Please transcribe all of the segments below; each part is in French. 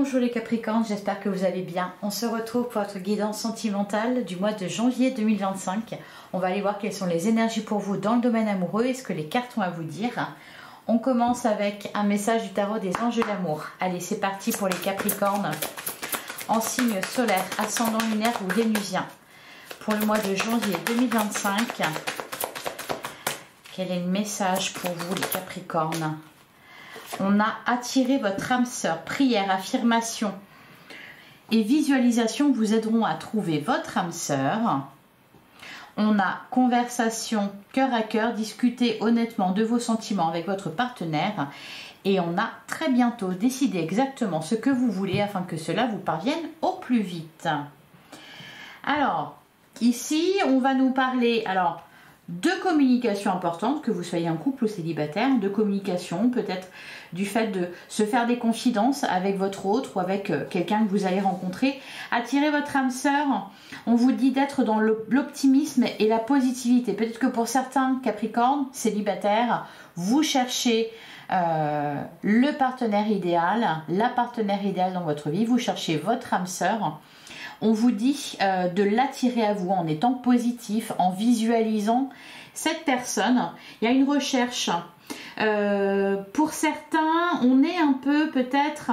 Bonjour les Capricornes, j'espère que vous allez bien. On se retrouve pour votre guidance sentimentale du mois de janvier 2025. On va aller voir quelles sont les énergies pour vous dans le domaine amoureux et ce que les cartes ont à vous dire. On commence avec un message du tarot des anges de l'amour. Allez, c'est parti pour les Capricornes en signe solaire, ascendant lunaire ou vénusien. Pour le mois de janvier 2025, quel est le message pour vous les Capricornes? On a attiré votre âme sœur. Prière, affirmation et visualisation vous aideront à trouver votre âme sœur. On a conversation cœur à cœur, discuter honnêtement de vos sentiments avec votre partenaire. Et on a très bientôt décidé exactement ce que vous voulez afin que cela vous parvienne au plus vite. Alors, ici, on va nous parler... de communication importante, que vous soyez en couple ou célibataire, de communication, peut-être du fait de se faire des confidences avec votre autre ou avec quelqu'un que vous allez rencontrer. Attirer votre âme sœur, on vous dit d'être dans l'optimisme et la positivité. Peut-être que pour certains Capricornes célibataires, vous cherchez le partenaire idéal, la partenaire idéale dans votre vie, vous cherchez votre âme sœur. On vous dit de l'attirer à vous en étant positif, en visualisant cette personne. Il y a une recherche. Pour certains, on est un peu peut-être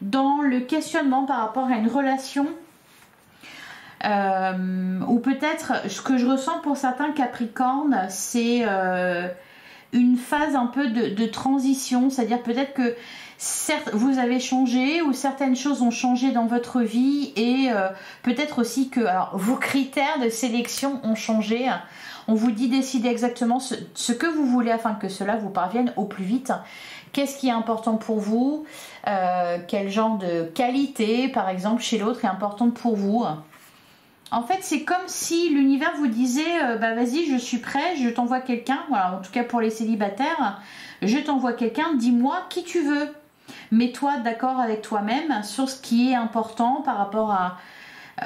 dans le questionnement par rapport à une relation. Ou peut-être, ce que je ressens pour certains Capricornes, c'est une phase un peu de transition. C'est-à-dire peut-être que certes, vous avez changé ou certaines choses ont changé dans votre vie et peut-être aussi que vos critères de sélection ont changé. On vous dit décider exactement ce que vous voulez afin que cela vous parvienne au plus vite. Qu'est-ce qui est important pour vous? Quel genre de qualité, par exemple, chez l'autre est importante pour vous? En fait, c'est comme si l'univers vous disait vas-y, je suis prêt, je t'envoie quelqu'un. Voilà, en tout cas pour les célibataires, je t'envoie quelqu'un, dis-moi qui tu veux. Mets-toi d'accord avec toi-même sur ce qui est important par rapport à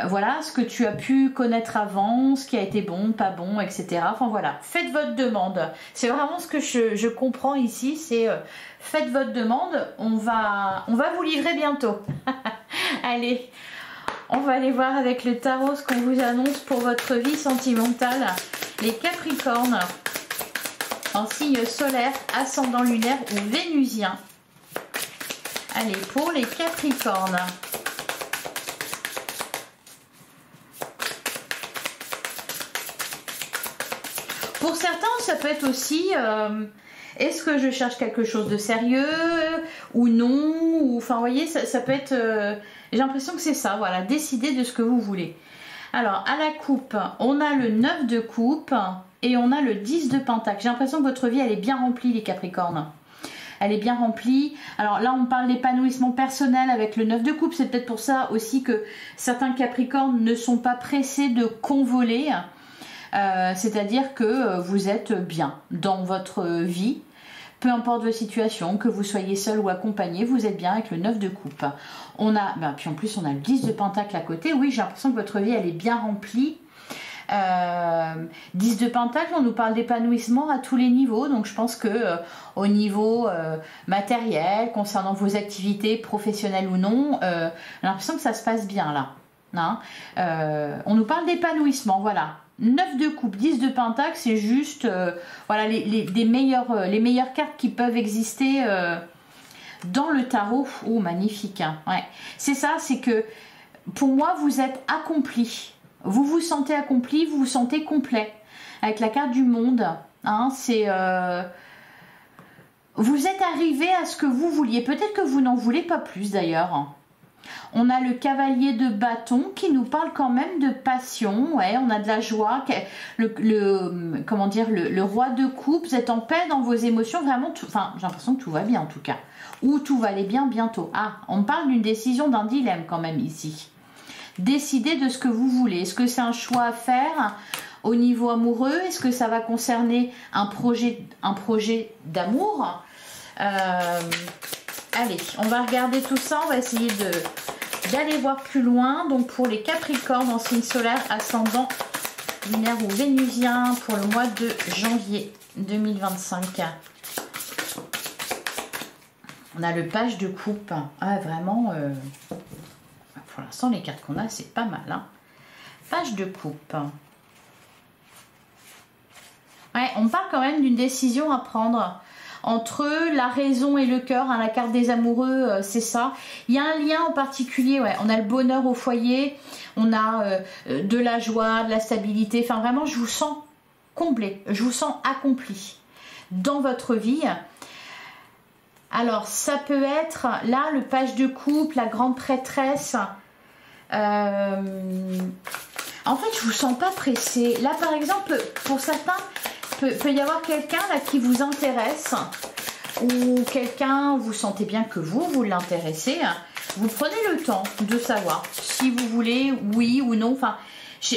voilà, ce que tu as pu connaître avant, ce qui a été bon, pas bon, etc. Enfin voilà, faites votre demande. C'est vraiment ce que je comprends ici, c'est faites votre demande, on va vous livrer bientôt. Allez, on va aller voir avec le tarot ce qu'on vous annonce pour votre vie sentimentale. Les Capricornes en signe solaire, ascendant lunaire ou vénusien. Allez, pour les Capricornes. Pour certains, ça peut être aussi, est-ce que je cherche quelque chose de sérieux ou non? Ou, enfin, vous voyez, ça peut être, j'ai l'impression que c'est ça, voilà, décidez de ce que vous voulez. Alors, à la coupe, on a le 9 de coupe et on a le 10 de pentacle. J'ai l'impression que votre vie, elle est bien remplie, les Capricornes. Elle est bien remplie. Alors là, on parle d'épanouissement personnel avec le 9 de coupe. C'est peut-être pour ça aussi que certains Capricornes ne sont pas pressés de convoler. C'est-à-dire que vous êtes bien dans votre vie. Peu importe votre situation, que vous soyez seul ou accompagné, vous êtes bien avec le 9 de coupe. On a, puis en plus, on a le 10 de pentacle à côté. Oui, j'ai l'impression que votre vie, elle est bien remplie. 10 de pentacle, on nous parle d'épanouissement à tous les niveaux, donc je pense que au niveau matériel, concernant vos activités professionnelles ou non, j'ai l'impression que ça se passe bien là, hein. On nous parle d'épanouissement, voilà. 9 de coupe, 10 de pentacle, c'est juste voilà, les meilleures cartes qui peuvent exister dans le tarot. Oh, magnifique, hein. Ouais. C'est ça, c'est que pour moi, vous êtes accompli. Vous vous sentez accompli, vous vous sentez complet. Avec la carte du monde, hein, c'est... vous êtes arrivé à ce que vous vouliez. Peut-être que vous n'en voulez pas plus d'ailleurs. On a le cavalier de bâton qui nous parle quand même de passion. Ouais, on a de la joie. Comment dire, le roi de coupe, vous êtes en paix dans vos émotions. Vraiment, enfin, j'ai l'impression que tout va bien en tout cas. Ou tout va aller bien bientôt. Ah, on parle d'une décision, d'un dilemme quand même ici. Décidez de ce que vous voulez. Est-ce que c'est un choix à faire au niveau amoureux? Est-ce que ça va concerner un projet d'amour? Allez, on va regarder tout ça. On va essayer d'aller voir plus loin. Donc pour les Capricornes en signe solaire, ascendant lunaire ou vénusien pour le mois de janvier 2025. On a le page de coupe. Ah, vraiment, pour l'instant, les cartes qu'on a, c'est pas mal. Hein. Page de coupe. Ouais, on parle quand même d'une décision à prendre entre la raison et le cœur. Hein, la carte des amoureux, c'est ça. Il y a un lien en particulier. Ouais. On a le bonheur au foyer. On a de la joie, de la stabilité. Enfin, vraiment, je vous sens comblé. Je vous sens accompli dans votre vie. Alors, ça peut être, là, le page de coupe, la grande prêtresse. En fait, je vous sens pas pressé. Là, par exemple, pour certains, peut y avoir quelqu'un là qui vous intéresse. Ou quelqu'un, vous sentez bien que vous l'intéressez. Vous prenez le temps de savoir si vous voulez, oui ou non. Enfin,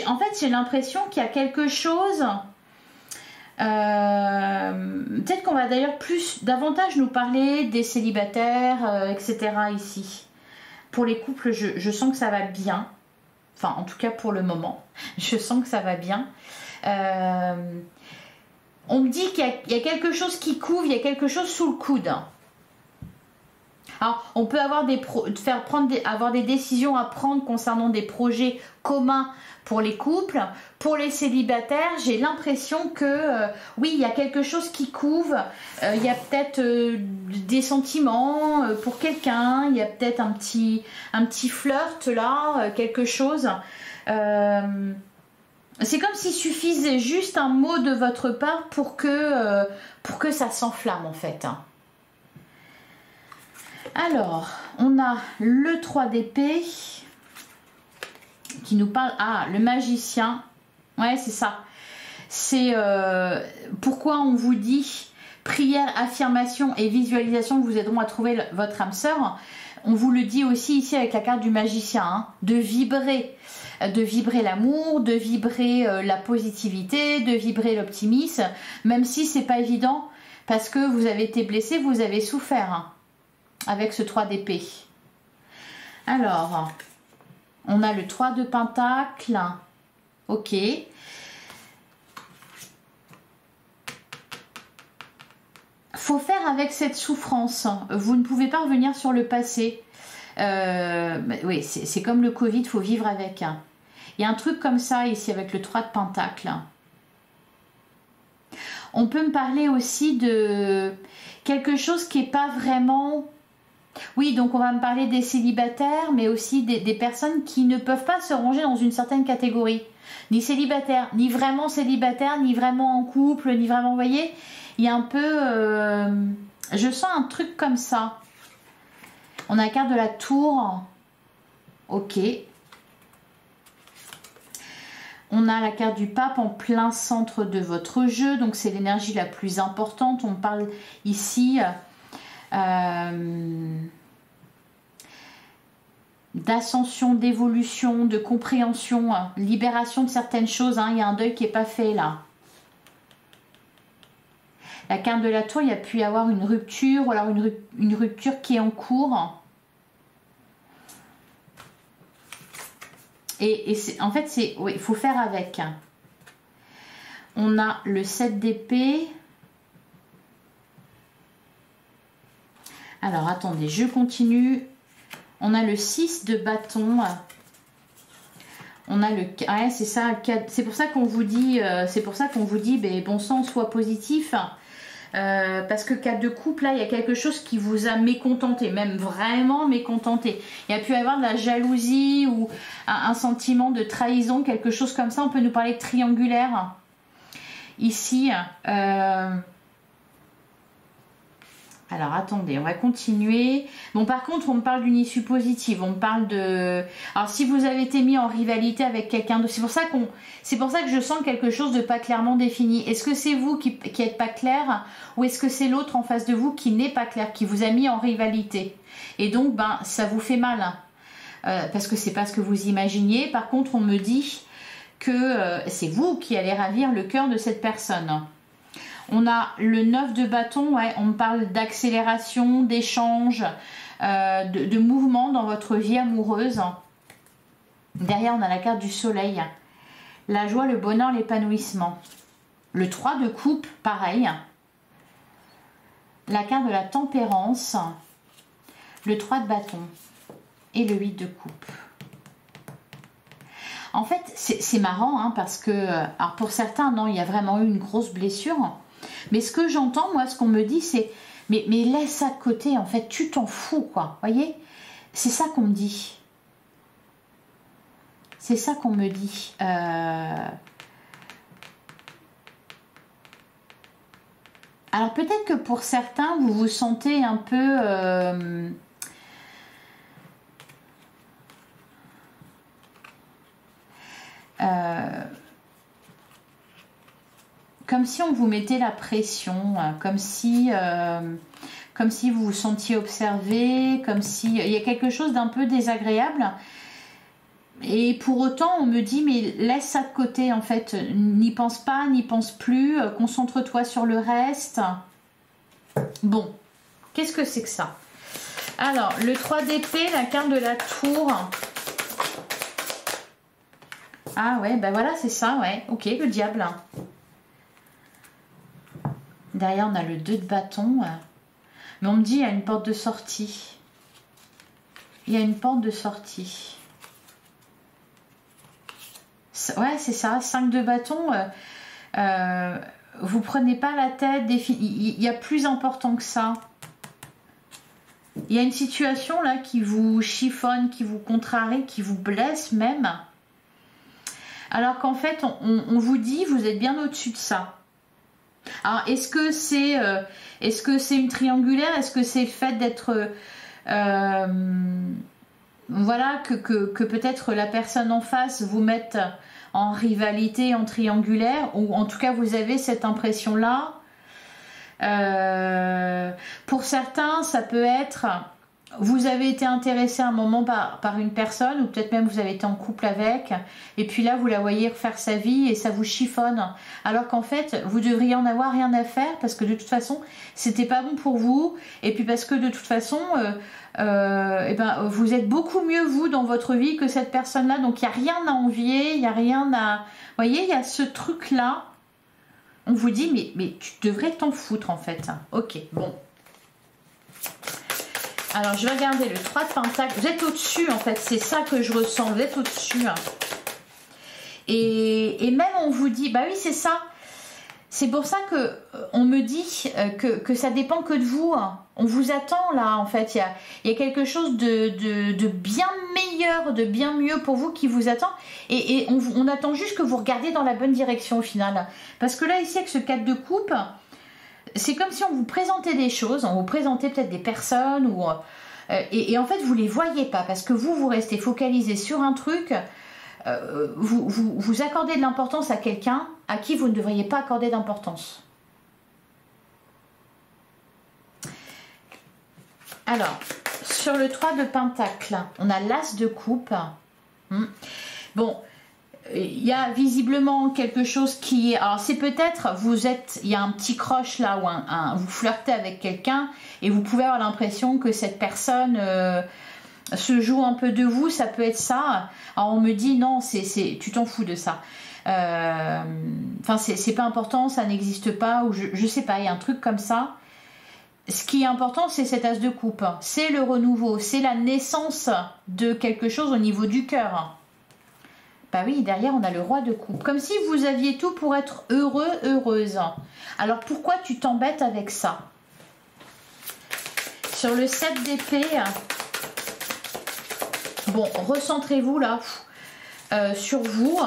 en fait, j'ai l'impression qu'il y a quelque chose... peut-être qu'on va d'ailleurs davantage nous parler des célibataires, etc. ici. Pour les couples, je sens que ça va bien. Enfin, en tout cas pour le moment, je sens que ça va bien. On me dit qu'il y a quelque chose qui couvre, il y a quelque chose sous le coude. Alors, on peut avoir avoir des décisions à prendre concernant des projets communs pour les couples. Pour les célibataires, j'ai l'impression que oui, il y a quelque chose qui couvre. Il y a peut-être des sentiments pour quelqu'un. Il y a peut-être un petit flirt là, quelque chose. C'est comme s'il suffisait juste un mot de votre part pour que ça s'enflamme en fait. Alors, on a le 3 d'épée qui nous parle... Ah, le magicien. Ouais, c'est ça. C'est pourquoi on vous dit prière, affirmation et visualisation vous aideront à trouver votre âme sœur. On vous le dit aussi ici avec la carte du magicien, hein, de vibrer l'amour, de vibrer la positivité, de vibrer l'optimisme, même si c'est pas évident parce que vous avez été blessé, vous avez souffert. Hein. Avec ce 3 d'épée. Alors, on a le 3 de pentacle. Ok. Faut faire avec cette souffrance. Vous ne pouvez pas revenir sur le passé. Oui, c'est comme le Covid, il faut vivre avec. Il y a un truc comme ça ici avec le 3 de pentacle. On peut me parler aussi de quelque chose qui n'est pas vraiment... Oui, donc on va me parler des célibataires, mais aussi des personnes qui ne peuvent pas se ranger dans une certaine catégorie. Ni célibataire, ni vraiment célibataire, ni vraiment en couple, ni vraiment, vous voyez, il y a un peu... je sens un truc comme ça. On a la carte de la tour. Ok. On a la carte du pape en plein centre de votre jeu, donc c'est l'énergie la plus importante. On parle ici... d'ascension, d'évolution, de compréhension, libération de certaines choses. Hein. Il y a un deuil qui n'est pas fait là. La carte de la tour, il y a pu y avoir une rupture ou alors une rupture qui est en cours. Et en fait, oui, il faut faire avec. On a le 7 d'épée. Alors, attendez, je continue. On a le 6 de bâton. On a le... Ouais, c'est ça. C'est pour ça qu'on vous dit... ben, bon sang, sois positif. Parce que 4 de coupe, là, il y a quelque chose qui vous a mécontenté. Même vraiment mécontenté. Il y a pu y avoir de la jalousie ou un sentiment de trahison. Quelque chose comme ça. On peut nous parler de triangulaire. Ici... Alors, attendez, on va continuer. Bon, par contre, on me parle d'une issue positive. On me parle de... Alors, si vous avez été mis en rivalité avec quelqu'un d'autre, c'est pour ça que je sens quelque chose de pas clairement défini. Est-ce que c'est vous qui êtes pas clair ou est-ce que c'est l'autre en face de vous qui n'est pas clair, qui vous a mis en rivalité? Et donc, ben, ça vous fait mal. Parce que c'est pas ce que vous imaginiez. Par contre, on me dit que c'est vous qui allez ravir le cœur de cette personne. On a le 9 de bâton, ouais, on me parle d'accélération, d'échange, de mouvement dans votre vie amoureuse. Derrière, on a la carte du soleil. La joie, le bonheur, l'épanouissement. Le 3 de coupe, pareil. La carte de la tempérance. le 3 de bâton et le 8 de coupe. En fait, c'est marrant hein, parce que, alors pour certains, non, il y a vraiment eu une grosse blessure. Mais ce que j'entends, moi, ce qu'on me dit, c'est mais laisse ça de côté, en fait, tu t'en fous, quoi. Vous voyez? C'est ça qu'on me dit. C'est ça qu'on me dit. Alors peut-être que pour certains, vous vous sentez un peu... comme si on vous mettait la pression, comme si vous vous sentiez observé, comme si il y a quelque chose d'un peu désagréable. Et pour autant, on me dit, mais laisse ça de côté, en fait. N'y pense pas, n'y pense plus, concentre-toi sur le reste. Bon, qu'est-ce que c'est que ça? Alors, le 3 d'épée, la carte de la tour. Ah ouais, ben voilà, c'est ça, ouais. Ok, le diable. Derrière, on a le 2 de bâton. Mais on me dit, il y a une porte de sortie. Il y a une porte de sortie. Ouais, c'est ça, 5 de bâton. Vous prenez pas la tête. Il y a plus important que ça. Il y a une situation là qui vous chiffonne, qui vous contrarie, qui vous blesse même. Alors qu'en fait, on vous dit, vous êtes bien au-dessus de ça. Alors, est-ce que c'est une triangulaire? Est-ce que c'est le fait d'être... voilà, que peut-être la personne en face vous mette en rivalité, en triangulaire, ou en tout cas vous avez cette impression-là. Pour certains, ça peut être, vous avez été intéressé à un moment par une personne, ou peut-être même vous avez été en couple avec, et puis là vous la voyez refaire sa vie et ça vous chiffonne, alors qu'en fait vous devriez en avoir rien à faire parce que de toute façon c'était pas bon pour vous, et puis parce que de toute façon eh ben, vous êtes beaucoup mieux vous dans votre vie que cette personne là, donc il n'y a rien à envier, il n'y a rien à... Vous voyez, il y a ce truc là, on vous dit mais tu devrais t'en foutre en fait. Ok, bon. Alors je vais regarder le 3 de pentacle, vous êtes au-dessus en fait, c'est ça que je ressens, vous êtes au-dessus. Et même on vous dit, bah oui c'est ça, c'est pour ça que on me dit que ça dépend que de vous. On vous attend là en fait, il y a quelque chose de bien meilleur, de bien mieux pour vous qui vous attend, et on attend juste que vous regardiez dans la bonne direction au final. Parce que là ici avec ce 4 de coupe, c'est comme si on vous présentait des choses, on vous présentait peut-être des personnes, ou, et en fait vous les voyez pas parce que vous restez focalisé sur un truc, vous accordez de l'importance à quelqu'un à qui vous ne devriez pas accorder d'importance. Alors, sur le 3 de pentacle, on a l'as de coupe. Bon, il y a visiblement quelque chose qui est... Alors, c'est peut-être, il y a un petit croche là, où vous flirtez avec quelqu'un, et vous pouvez avoir l'impression que cette personne se joue un peu de vous, ça peut être ça. Alors, on me dit, non, tu t'en fous de ça. Enfin, c'est pas important, ça n'existe pas, ou je sais pas, il y a un truc comme ça. Ce qui est important, c'est cet as de coupe. C'est le renouveau, c'est la naissance de quelque chose au niveau du cœur. Bah oui, derrière, on a le roi de coupe. Comme si vous aviez tout pour être heureux, heureuse. Alors, pourquoi tu t'embêtes avec ça? Sur le 7 d'épée, bon, recentrez-vous là sur vous.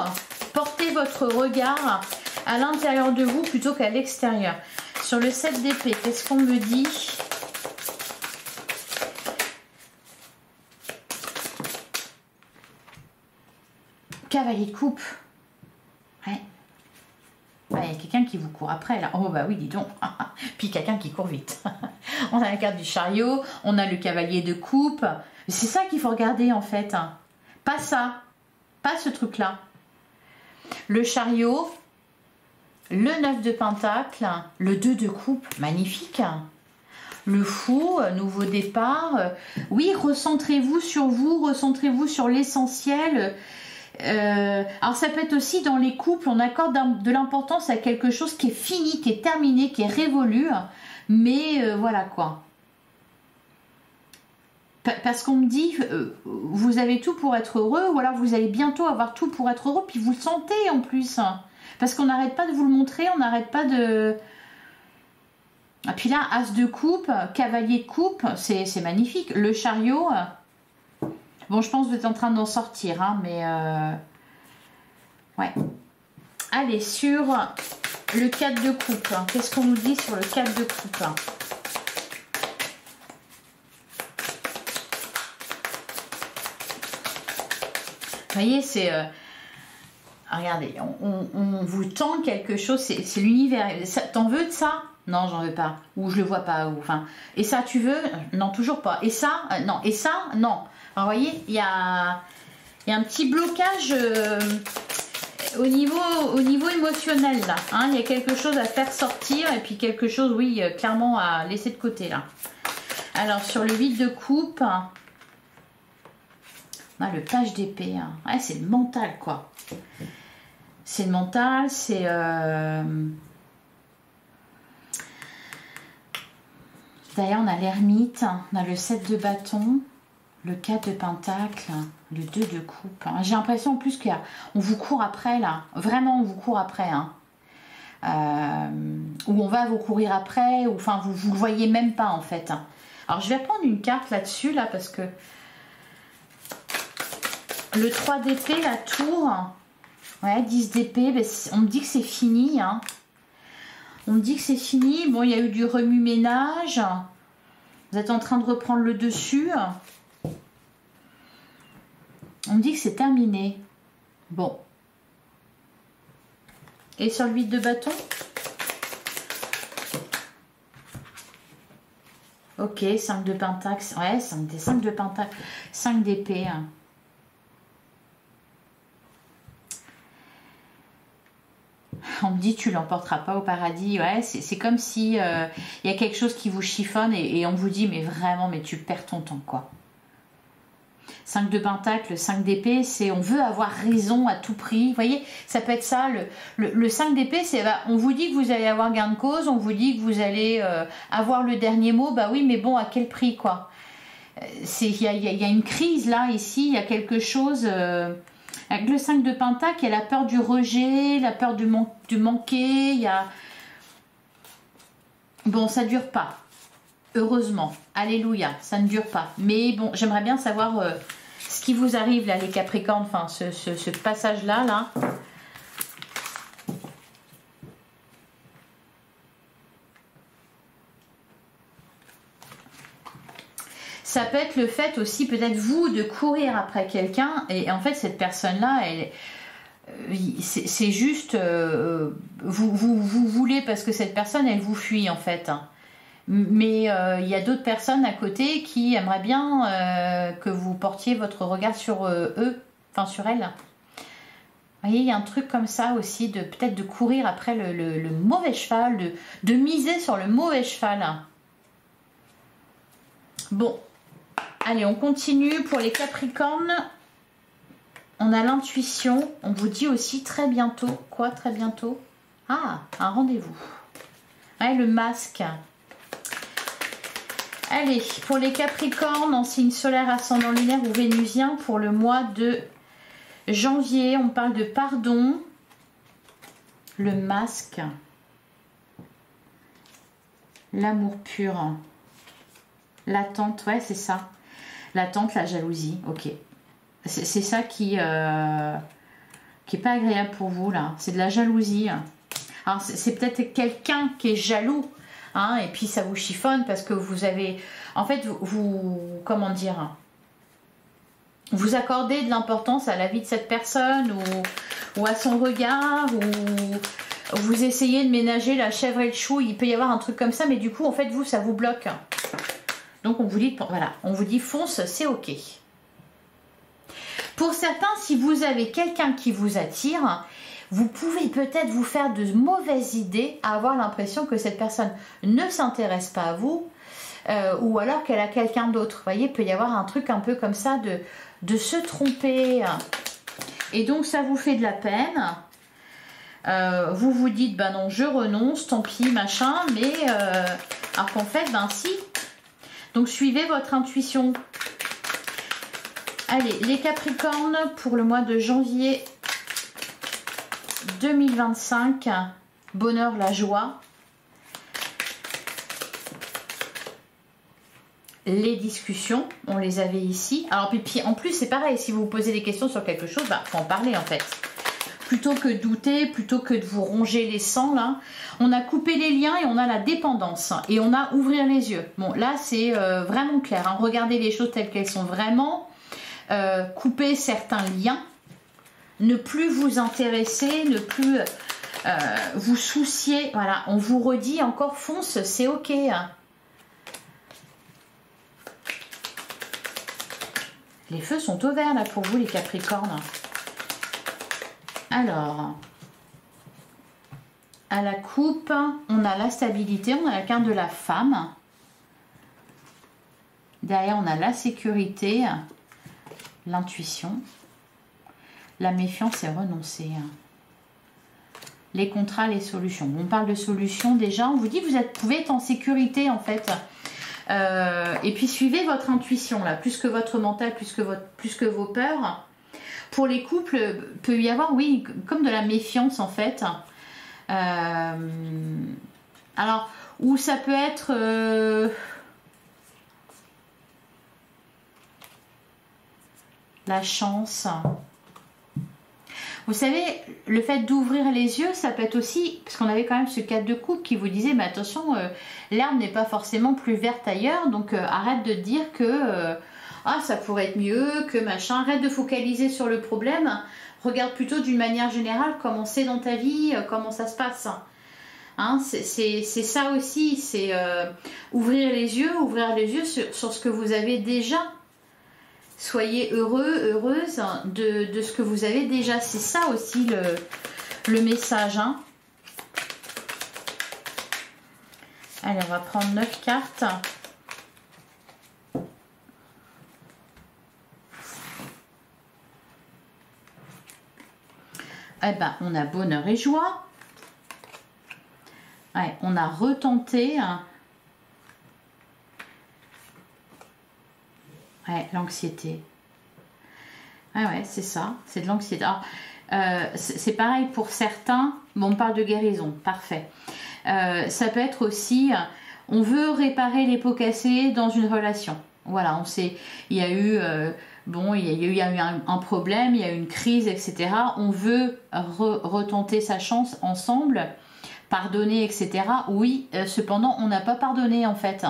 Portez votre regard à l'intérieur de vous plutôt qu'à l'extérieur. Sur le 7 d'épée, qu'est-ce qu'on me dit? Cavalier de coupe. Ouais. Il y a quelqu'un qui vous court après là. Oh bah oui, dis donc. Puis quelqu'un qui court vite. On a la carte du chariot, on a le cavalier de coupe. C'est ça qu'il faut regarder en fait. Pas ça. Pas ce truc là. Le chariot. Le 9 de pentacle, le 2 de coupe, magnifique. Le fou, nouveau départ. Oui, recentrez-vous sur vous, recentrez-vous sur l'essentiel. Alors ça peut être aussi dans les couples, on accorde de l'importance à quelque chose qui est fini, qui est terminé, qui est révolu. Mais voilà quoi. Parce qu'on me dit, vous avez tout pour être heureux, ou alors vous allez bientôt avoir tout pour être heureux, puis vous le sentez en plus. Parce qu'on n'arrête pas de vous le montrer, on n'arrête pas de... Et puis là, as de coupe, cavalier de coupe, c'est magnifique. Le chariot, bon, je pense que vous êtes en train d'en sortir, hein, mais... ouais. Allez, sur le 4 de coupe, qu'est-ce qu'on nous dit sur le 4 de coupe? Vous voyez, c'est... regardez, on vous tend quelque chose, c'est l'univers. T'en veux de ça? Non, j'en veux pas. Ou je le vois pas. Ou, enfin, et ça, tu veux? Non, toujours pas. Et ça? Non. Et ça? Non. Alors, vous voyez, il y a un petit blocage au niveau émotionnel, là. Hein, il y a quelque chose à faire sortir et puis quelque chose, oui, clairement à laisser de côté, là. Alors, sur le 8 de coupe... Ah, le page d'épée, hein. Ouais, c'est le mental, quoi. C'est le mental, c'est... D'ailleurs, on a l'ermite, on a le 7 de bâton, le 4 de pentacle, le 2 de coupe. J'ai l'impression en plus qu'on vous court après, là. Vraiment, on vous court après, hein. Ou on va vous courir après, ou enfin, vous le voyez même pas, en fait. Alors, je vais prendre une carte là-dessus, là, parce que... Le 3 d'épée, la tour, ouais, 10 d'épée, ben, on me dit que c'est fini, hein. On me dit que c'est fini. Bon, il y a eu du remue-ménage. Vous êtes en train de reprendre le dessus. On me dit que c'est terminé. Bon. Et sur le 8 de bâton? Ok, 5 de pentacle. Ouais, 5 de pentacle. 5 d'épée. On me dit tu l'emporteras pas au paradis. Ouais, c'est comme si y a quelque chose qui vous chiffonne et on vous dit mais vraiment mais tu perds ton temps, quoi. 5 de pentacle, 5 d'épée, c'est on veut avoir raison à tout prix. Vous voyez, ça peut être ça. Le 5 d'épée, c'est bah, on vous dit que vous allez avoir gain de cause, on vous dit que vous allez avoir le dernier mot. Bah oui, mais bon, à quel prix, quoi. Il y a une crise là, ici, il y a quelque chose... Avec le 5 de pentacle, il y a la peur du rejet, la peur du manquer, il y a... Bon, ça ne dure pas. Heureusement. Alléluia, ça ne dure pas. Mais bon, j'aimerais bien savoir ce qui vous arrive là, les Capricornes, enfin, ce passage-là, là. Ça peut être le fait aussi, peut-être vous, de courir après quelqu'un. Et en fait, cette personne-là, c'est juste... vous voulez parce que cette personne, elle vous fuit, en fait. Mais il y a d'autres personnes à côté qui aimeraient bien que vous portiez votre regard sur eux, enfin sur elles. Vous voyez, il y a un truc comme ça aussi, peut-être de courir après le mauvais cheval, de miser sur le mauvais cheval. Bon. Allez, on continue pour les Capricornes. On a l'intuition. On vous dit aussi très bientôt. Quoi, très bientôt? Ah, un rendez-vous. Ouais, le masque. Allez, pour les Capricornes, en signe solaire, ascendant lunaire ou vénusien, pour le mois de janvier, on parle de pardon. Le masque. L'amour pur. L'attente, ouais, c'est ça. L'attente, la jalousie, ok. C'est ça qui est pas agréable pour vous, là. C'est de la jalousie. Alors, c'est peut-être quelqu'un qui est jaloux, hein, et puis ça vous chiffonne parce que vous avez... En fait, vous comment dire? Vous accordez de l'importance à la vie de cette personne ou à son regard, ou vous essayez de ménager la chèvre et le chou. Il peut y avoir un truc comme ça, mais du coup, en fait, vous, ça vous bloque. Donc on vous dit, voilà, on vous dit fonce, c'est ok. Pour certains, si vous avez quelqu'un qui vous attire, vous pouvez peut-être vous faire de mauvaises idées à avoir l'impression que cette personne ne s'intéresse pas à vous ou alors qu'elle a quelqu'un d'autre. Vous voyez, il peut y avoir un truc un peu comme ça de se tromper. Et donc ça vous fait de la peine. Vous vous dites, bah non, je renonce, tant pis, machin, mais alors qu'en fait, ben si. Donc suivez votre intuition. Allez, les Capricornes pour le mois de janvier 2025. Bonheur, la joie. Les discussions, on les avait ici. Alors, puis en plus, c'est pareil, si vous vous posez des questions sur quelque chose, bah, faut en parler en fait. Plutôt que douter, plutôt que de vous ronger les sangs, là, on a coupé les liens et on a la dépendance. Et on a ouvrir les yeux. Bon, là, c'est vraiment clair. Hein. Regardez les choses telles qu'elles sont vraiment. Couper certains liens. Ne plus vous intéresser, ne plus vous soucier. Voilà, on vous redit encore, fonce, c'est ok. Hein. Les feux sont au vert, là, pour vous, les Capricornes. Alors, à la coupe, on a la stabilité, on a la carte de la femme. Derrière, on a la sécurité, l'intuition. La méfiance et renoncer. Les contrats, les solutions. On parle de solutions déjà. On vous dit que vous pouvez être en sécurité, en fait. Et puis, suivez votre intuition, là. Plus que votre mental, plus que vos peurs. Pour les couples, peut y avoir, oui, comme de la méfiance en fait. Alors, ou ça peut être... la chance. Vous savez, le fait d'ouvrir les yeux, ça peut être aussi... Parce qu'on avait quand même ce 4 de coupe qui vous disait, mais attention, l'herbe n'est pas forcément plus verte ailleurs. Donc, arrête de te dire que... ah, ça pourrait être mieux, que machin. Arrête de focaliser sur le problème. Regarde plutôt d'une manière générale comment c'est dans ta vie, comment ça se passe. Hein, c'est ça aussi, c'est ouvrir les yeux sur ce que vous avez déjà. Soyez heureux, heureuse de ce que vous avez déjà. C'est ça aussi le message. Hein. Allez, on va prendre 9 cartes. Eh ben, on a bonheur et joie. Ouais, on a retenté. Ouais, l'anxiété. Ouais, c'est ça. C'est de l'anxiété. C'est pareil pour certains. Bon, on parle de guérison. Parfait. Ça peut être aussi, on veut réparer les pots cassés dans une relation. Voilà, on sait, il y a eu... bon, il y a eu un problème, il y a eu une crise, etc. On veut retenter sa chance ensemble, pardonner, etc. Oui, cependant, on n'a pas pardonné, en fait.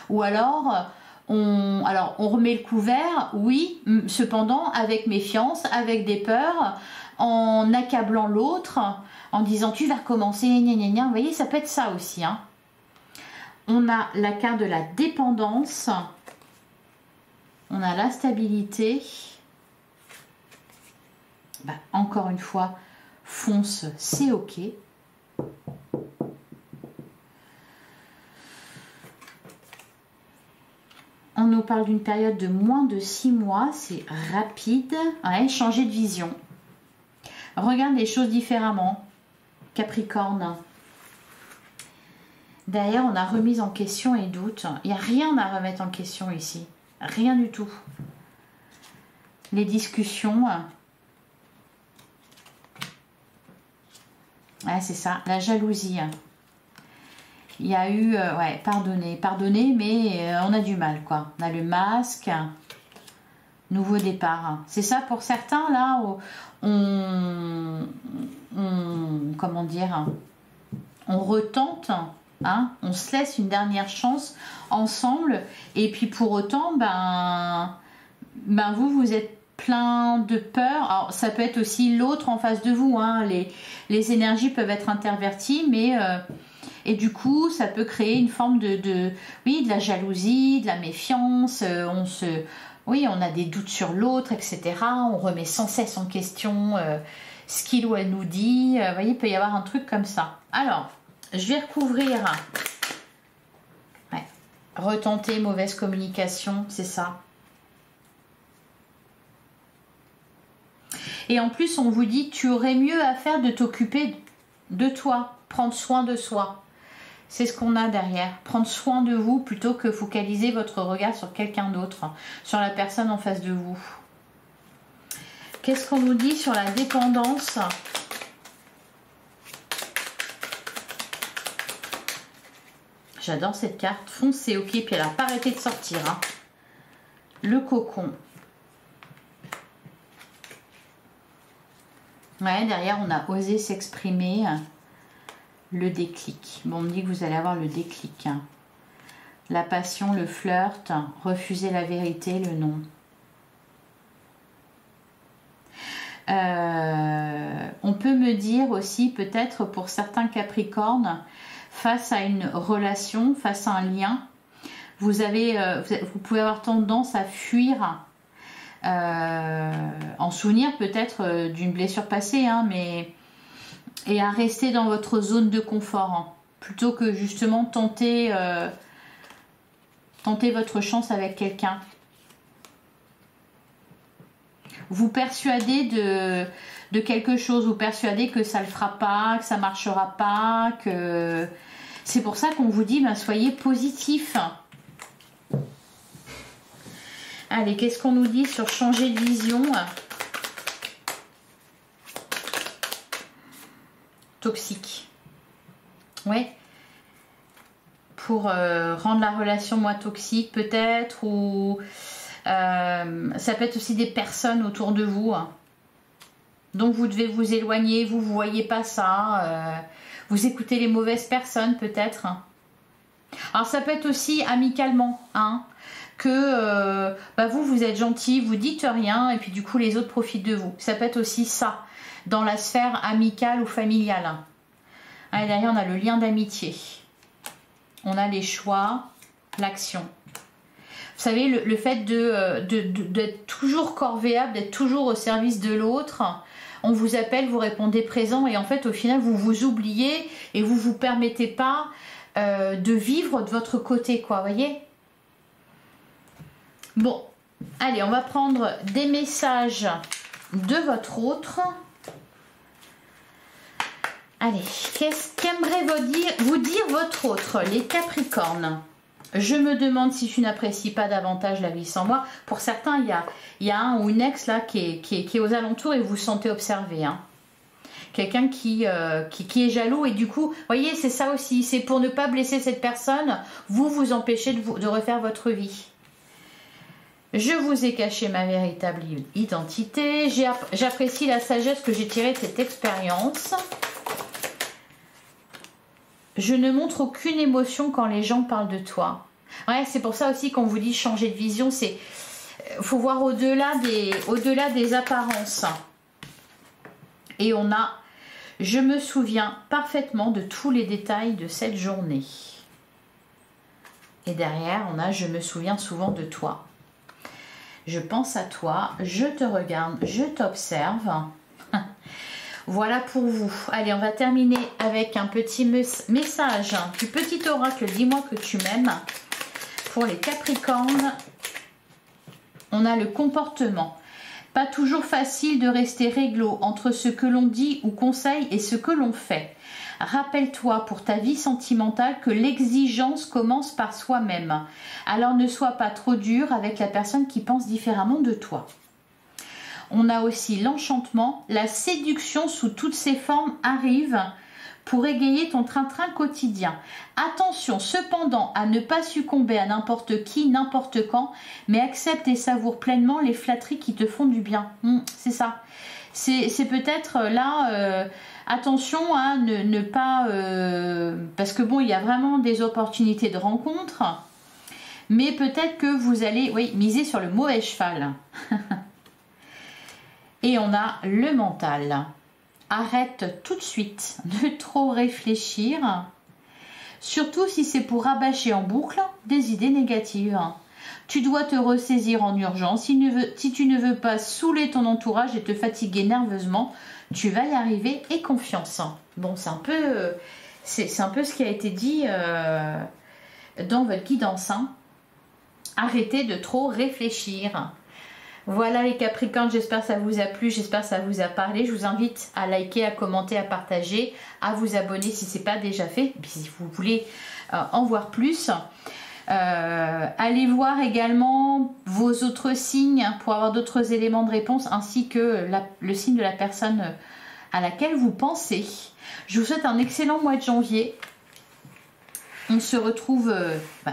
Ou alors, on remet le couvert, oui, cependant, avec méfiance, avec des peurs, en accablant l'autre, en disant « tu vas recommencer, gna gna gna ». Vous voyez, ça peut être ça aussi. Hein. On a la carte de la dépendance. On a la stabilité. Bah, encore une fois, fonce, c'est ok. On nous parle d'une période de moins de 6 mois. C'est rapide. Ouais, changer de vision. Regarde les choses différemment. Capricorne. Derrière, on a remise en question et doute. Il n'y a rien à remettre en question ici. Rien du tout. Les discussions. Ouais, c'est ça. La jalousie. Il y a eu... ouais, pardonner, mais on a du mal, quoi. On a le masque. Nouveau départ. C'est ça pour certains, là, comment dire, on retente, hein, on se laisse une dernière chance ensemble, et puis pour autant, vous êtes plein de peur. Alors ça peut être aussi l'autre en face de vous, hein. Les énergies peuvent être interverties, mais et du coup ça peut créer une forme de la jalousie, de la méfiance. On a des doutes sur l'autre, etc. On remet sans cesse en question ce qu'il ou elle nous dit. Vous voyez, il peut y avoir un truc comme ça. Alors, je vais recouvrir. Ouais. Retenter, mauvaise communication, c'est ça. Et en plus, on vous dit, tu aurais mieux à faire de t'occuper de toi, prendre soin de soi. C'est ce qu'on a derrière. Prendre soin de vous plutôt que focaliser votre regard sur quelqu'un d'autre, sur la personne en face de vous. Qu'est-ce qu'on nous dit sur la dépendance? J'adore cette carte. Foncez, ok. Puis elle n'a pas arrêté de sortir. Hein. Le cocon. Ouais, derrière, on a osé s'exprimer. Le déclic. Bon, on me dit que vous allez avoir le déclic. Hein. La passion, le flirt, refuser la vérité, le non. On peut me dire aussi, peut-être pour certains Capricornes, face à une relation, face à un lien, vous pouvez avoir tendance à fuir en souvenir peut-être d'une blessure passée, hein, et à rester dans votre zone de confort, hein, plutôt que justement tenter votre chance avec quelqu'un. Vous persuadez de quelque chose, vous persuadez que ça ne le fera pas, que ça ne marchera pas, que... C'est pour ça qu'on vous dit, ben, soyez positif. Allez, qu'est-ce qu'on nous dit sur changer de vision? Toxique. Ouais. Pour rendre la relation moins toxique peut-être, ou ça peut être aussi des personnes autour de vous. Hein. Donc vous devez vous éloigner, vous ne voyez pas ça. Vous écoutez les mauvaises personnes peut-être. Alors ça peut être aussi amicalement, hein, que vous êtes gentil, vous dites rien et puis du coup les autres profitent de vous. Ça peut être aussi ça, dans la sphère amicale ou familiale. Et derrière on a le lien d'amitié. On a les choix, l'action. Vous savez, le fait d'être toujours corvéable, d'être toujours au service de l'autre. On vous appelle, vous répondez présent et en fait au final vous vous oubliez et vous vous permettez pas de vivre de votre côté, quoi, voyez. Bon, allez, on va prendre des messages de votre autre. Allez, qu'est-ce qu'aimerait vous dire votre autre, les Capricornes? Je me demande si tu n'apprécies pas davantage la vie sans moi. Pour certains, il y a un ou une ex là qui est aux alentours et vous vous sentez observé. Hein. Quelqu'un qui est jaloux et du coup, vous voyez, c'est ça aussi. C'est pour ne pas blesser cette personne, vous empêchez de refaire votre vie. Je vous ai caché ma véritable identité. J'apprécie la sagesse que j'ai tirée de cette expérience. Je ne montre aucune émotion quand les gens parlent de toi. Ouais, c'est pour ça aussi qu'on vous dit changer de vision. C'est, faut voir au-delà des apparences. Et on a, je me souviens parfaitement de tous les détails de cette journée. Et derrière, on a, je me souviens souvent de toi. Je pense à toi, je te regarde, je t'observe. Voilà pour vous. Allez, on va terminer avec un petit message du petit oracle. Dis-moi que tu m'aimes. Pour les Capricornes, on a le comportement. Pas toujours facile de rester réglo entre ce que l'on dit ou conseille et ce que l'on fait. Rappelle-toi pour ta vie sentimentale que l'exigence commence par soi-même. Alors ne sois pas trop dur avec la personne qui pense différemment de toi. On a aussi l'enchantement, la séduction sous toutes ses formes arrive pour égayer ton train-train quotidien. Attention cependant à ne pas succomber à n'importe qui, n'importe quand, mais accepte et savoure pleinement les flatteries qui te font du bien. C'est ça. C'est peut-être là, attention à ne pas... parce que bon, il y a vraiment des opportunités de rencontre, mais peut-être que vous allez miser sur le mauvais cheval. Et on a le mental. Arrête tout de suite de trop réfléchir, surtout si c'est pour rabâcher en boucle des idées négatives. Tu dois te ressaisir en urgence. Si tu ne veux pas saouler ton entourage et te fatiguer nerveusement, tu vas y arriver et confiance. Bon, c'est un peu ce qui a été dit dans votre guidance. Hein. Arrêtez de trop réfléchir. Voilà les Capricornes, j'espère que ça vous a plu, j'espère que ça vous a parlé. Je vous invite à liker, à commenter, à partager, à vous abonner si ce n'est pas déjà fait, puis si vous voulez en voir plus. Allez voir également vos autres signes pour avoir d'autres éléments de réponse, ainsi que le signe de la personne à laquelle vous pensez. Je vous souhaite un excellent mois de janvier. On se retrouve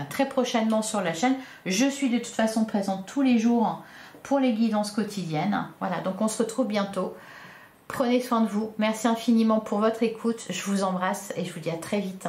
très prochainement sur la chaîne. Je suis de toute façon présente tous les jours pour les guidances quotidiennes. Voilà, donc on se retrouve bientôt. Prenez soin de vous. Merci infiniment pour votre écoute. Je vous embrasse et je vous dis à très vite.